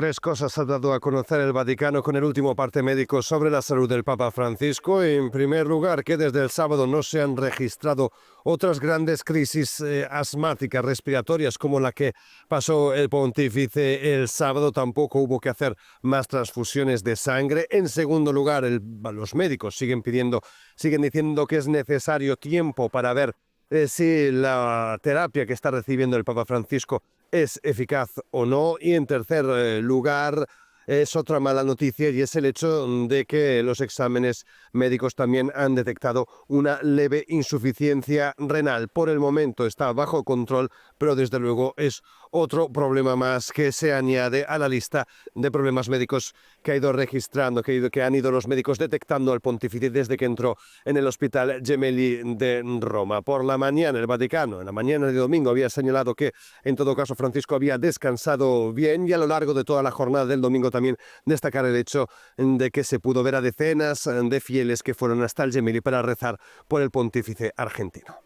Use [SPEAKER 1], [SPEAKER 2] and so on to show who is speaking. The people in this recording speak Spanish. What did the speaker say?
[SPEAKER 1] Tres cosas ha dado a conocer el Vaticano con el último parte médico sobre la salud del Papa Francisco. En primer lugar, que desde el sábado no se han registrado otras grandes crisis asmáticas respiratorias como la que pasó el pontífice el sábado. Tampoco hubo que hacer más transfusiones de sangre. En segundo lugar, los médicos siguen diciendo que es necesario tiempo para ver si la terapia que está recibiendo el Papa Francisco es eficaz o no. Y en tercer lugar, es otra mala noticia y es el hecho de que los exámenes médicos también han detectado una leve insuficiencia renal. Por el momento está bajo control, pero desde luego es otro problema más que se añade a la lista de problemas médicos que ha ido registrando, que han ido los médicos detectando al pontífice desde que entró en el Hospital Gemelli de Roma. Por la mañana, el Vaticano, en la mañana de domingo, había señalado que en todo caso Francisco había descansado bien, y a lo largo de toda la jornada del domingo también destacar el hecho de que se pudo ver a decenas de fieles que fueron hasta el Gemelli para rezar por el pontífice argentino.